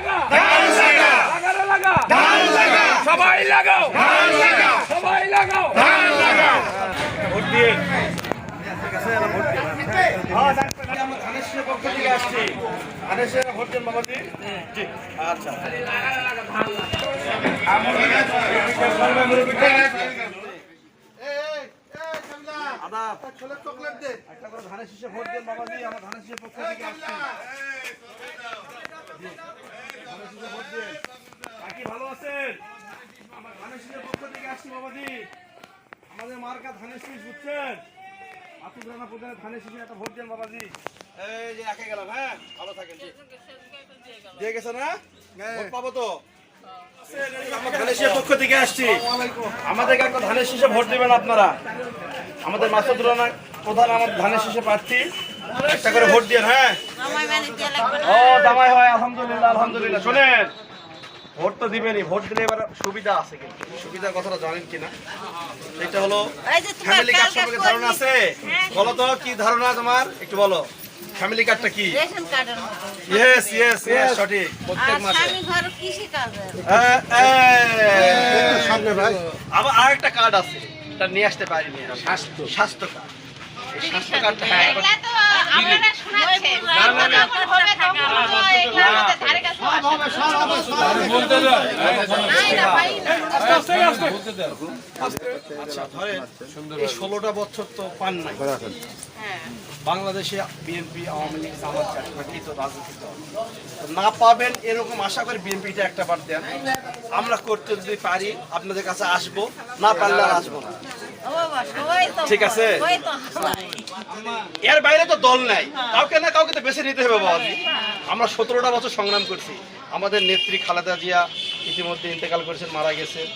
লাগা লাগারে লাগা সবাই লাগাও সবাই লাগাও ভোট দিয়ে ধানেশের পক্ষ থেকে আসছি ধানেশের ভোট দেন বাবাজি আচ্ছা চকলেট দে একটা করে ধানের শীষে ভোট দেন বাবাজি আমার ধানের শীষের পক্ষ থেকে আসছি ভোট দেন কাকি ভালো আছেন আমার ধানের শীষের পক্ষ থেকে আসছি বাবাজি আমাদের মার্কা ধানের শীষ বুঝছেন আতুরানা প্রধানের ধানের শীষে একটা ভোট দেন বাবাজি এই যে একে গেলাম হ্যাঁ ভালো থাকেন দিয়ে গেছে না ভোট পাবো তো ধানের শীষের পক্ষ থেকে আসছি আমাদেরকে একটা ধানের শীষে ভোট দেবেন আপনারা আমাদের মাসুদুরানা প্রধান আমার ধানের শীষে প্রার্থী একটা করে ভোট দিয়ে হ্যাঁ ও দামাই হয় আলহামদুলিল্লাহ আলহামদুলিল্লাহ শোনেন ভোট তো দিবেনই ভোট দিলে এবার সুবিধা আছে কিন্তু সুবিধার কথাটা জানেন কিনা এটা হলো ফ্যামিলি কার্ড সম্পর্কে ধারণা আছে বলো তো কি ধারণা তোমার একটু বলো ফ্যামিলি কার্ডটা কি রেশন কার্ডের মতো ইয়েস ইয়েস ইয়েস সঠিক প্রত্যেক মাসে আমি ঘর কৃষি কাজে সামনে ভাই আবার আরেকটা কার্ড আছে এটা নিয়ে আসতে পারিনি স্বাস্থ্য কার্ড স্বাস্থ্য কার্ডটা হ্যাঁ এগুলা তো আপনারা শোনাচ্ছেন হবে তখন এগুলা ধারে কাছে বলতে দাও না ভাই আচ্ছা ধরেন এই 16টা বছর তো পান নাই হ্যাঁ বাংলাদেশে বিএনপি আওয়ামী লীগ জামাত পার্টি তো রাজনীতি দল তো না পাবেন এরকম আশা করি বিএনপিটা একটা বার দেন আমরা করতে যদি পারি আপনাদের কাছে আসবো না পারলে আর আসবো না ও বাবা সবাই তো ঠিক আছে। সবাই তো এর বাইরে তো দল নাই কাউকে না কাউকে তো বেছে নিতে হবে বাবাজি আমরা 17টা বছর সংগ্রাম করছি আমাদের নেত্রী খালেদা জিয়া ইতিমধ্যে ইন্তেকাল করেছেন মারা গেছেন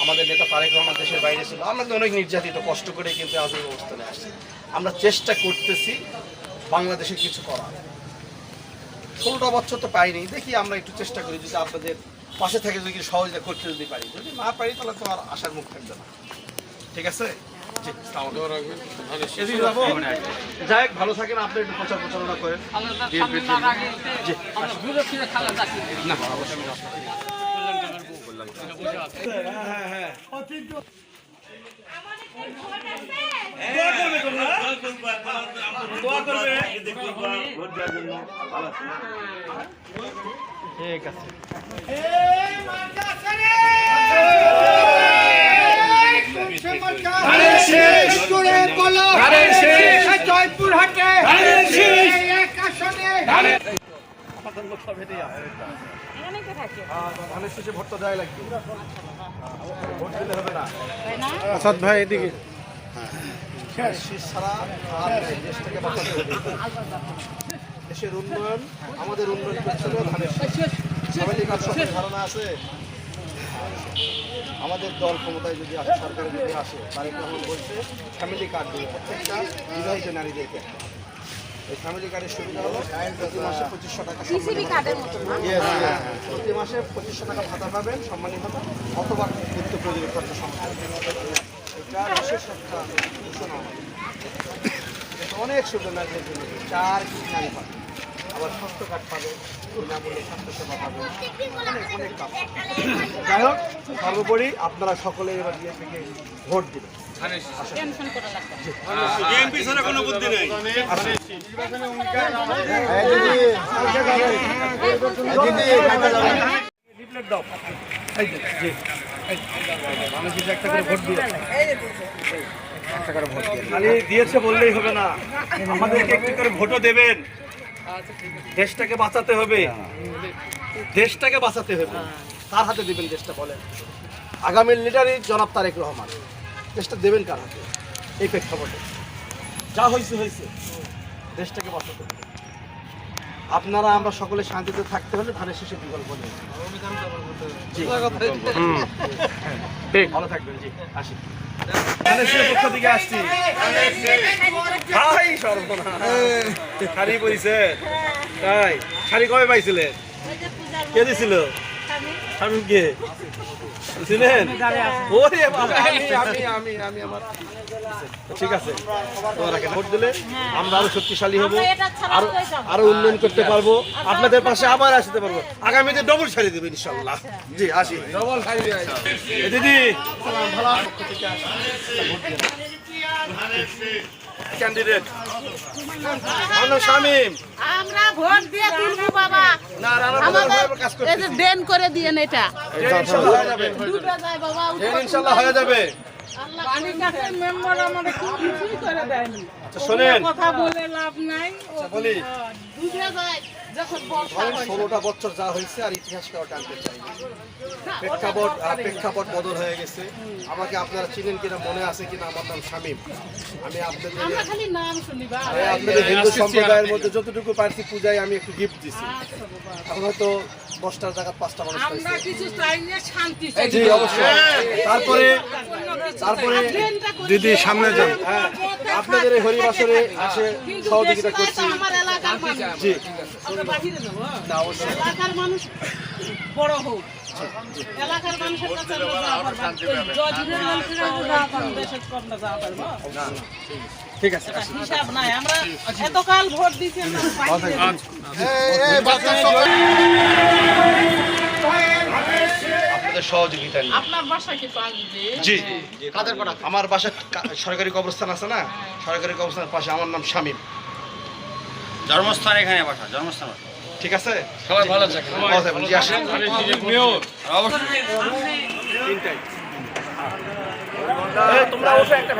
আমাদের নেতা তারেক রহমান দেশের বাইরে ছিল আমরা তো অনেক নির্যাতিত কষ্ট করে কিন্তু আজ এই অবস্থানে আসছি আমরা চেষ্টা করতেছি বাংলাদেশে কিছু করার 16টা বছর তো পাইনি দেখি আমরা একটু চেষ্টা করি যদি আপনাদের পাশে থেকে যদি সহযোগিতা করতে যদি পারি যদি না পারি তাহলে তো আর আশার মুখ থাকবে না ঠিক আছে যাই ভালো থাকেন আপনি একটু প্রচার প্রচারণা করেন না হ্যাঁ হ্যাঁ ঠিক আছে ধানের শেষে ভোটটা দেওয়া লাগবে ভোট দিলে হবে না আসাদ ভাই এদিকে ছাড়া দেশটাকে বাঁচাতে হবে দেশের উন্নয়ন আমাদের উন্নয়ন করছিল ধানের ফ্যামিলি কার্ড সম্পর্কে ধারণা আছে আমাদের দল ক্ষমতায় যদি আসে সরকারের যদি আসে তারেক রহমান বলছে ফ্যামিলি কার্ড দেবে প্রত্যেকটা বিবাহিত নারীদেরকে এই ফ্যামিলি কার্ডের সুবিধা হলো প্রতি মাসে 2500 টাকা প্রতি মাসে 2500 টাকা ভাতা পাবেন সম্মানী ভাতা অথবা নিত্য প্রয়োজনীয় খরচ সম্মান এটা বিশেষ একটা ঘোষণা অনেক সুবিধা নারীদের জন্য 4 কোটি নারী পাবে আবার স্বাস্থ্য কার্ড পাবে বিনামূল্যে স্বাস্থ্যসেবা পাবে অনেক কাজ যাই হোক সর্বোপরি আপনারা সকলে এবার বিএনপিকে ভোট দিবেন বিএনপি ছাড়া কোনো বুদ্ধি নেই খালি দিয়েছে বললেই হবে না আমাদেরকে একটু করে ভোটও দেবেন দেশটাকে বাঁচাতে হবে দেশটাকে বাঁচাতে হবে কার হাতে দেবেন দেশটা বলেন আগামী লিডারই জনাব তারেক রহমান দেশটা দেবেন কার হাতে এই প্রেক্ষাপটে যা হয়েছে হয়েছে দেশটাকে বাঁচাতে হবে আপনারা আমরা সকলে শান্তিতে থাকতে হলে ধানের শেষে বিকল্প নেই ভালো থাকবেন জি আসি ধানের পক্ষ থেকে আসছি ভাই সর্বনাশ শাড়ি পরিছে তাই শাড়ি কবে পাইছিলেন কে দিছিল শামিম কে চিনেন? ওরে বাবা, আমি আমার ঠিক আছে, তোমাকে ভোট দিলে আমরা আরো শক্তিশালী হব, আরো আরো উন্নয়ন করতে পারবো, আপনাদের পাশে আবার আসতে পারবো, আগামীতে ডবল সারি দেবে ইনশাল্লাহ। জি আসি, ডবল সারি দিদি ক্যান্ডিডেট শামিম। আমরা ভোট দিয়ে তুলবো বাবা। না রানা ভাই কাজ করতে এই যে দেন করে দিয়েন এটা। ইনশাল্লাহ হয়ে যাবে, দুটো যায় বাবা। ইনশাল্লাহ হয়ে যাবে। পানি কাছের মেম্বার আমাদের কিছুই করে দেয়নি। আচ্ছা শোনেন, কথা বলে লাভ নাই। বলি দুটো যায় যখন বর্ষা ধরেন হয়। 16টা বছর যা হয়েছে আর ইতিহাসটাও টানতে চাই। প্রেক্ষাপট বদল হয়ে গেছে। আমাকে আপনারা চিনেন কিনা, মনে আছে কিনা, আমার নাম শামিম। আমি আপনাদের আমরা খালি নাম শুনি বা। আপনাদের হিন্দু সম্প্রদায়ের মধ্যে যতটুকু পারছি পূজায় আমি একটু গিফট দিছি। এখন হয়তো 10টার জায়গা 5টা মানুষ আমরা পাইছে। কিছু চাই না, শান্তি চাই। জি অবশ্যই। তারপরে দিদি সামনে যান। হ্যাঁ, আপনাদের এই হরিবাসরে আসে কিন্তু সহযোগিতা দেশটাই করছি। তো আমার এলাকার মানুষ। জি আমরা বাহিরে নেবো। না অবশ্যই। এলাকার মানুষ বড় হোক। এলাকার মানুষের কাছে আমরা যাওয়া পারবো। ওই জজের মানুষের কাছে যাওয়া পারবো, দেশের কর্মে যাওয়া পারবো। ঠিক আছে। এটা হিসাব নাই। আমরা এতকাল ভোট দিচ্ছি, আমরা বাহিরে নেবো। আপনাদের সহযোগিতা নিয়ে। আপনার বাসা কি পাঁচবে? জি আমার বাসা সরকারি কবরস্থান আছে না, সরকারি কবরস্থানের পাশে। আমার নাম শামিম। জন্মস্থান এখানে বাসা, জন্মস্থান। ঠিক আছে, সবাই ভালো থাকেন। ভালো থাকবেন। জি আসেন। অবশ্যই। তিনটাই। তোমরা অবশ্যই একটা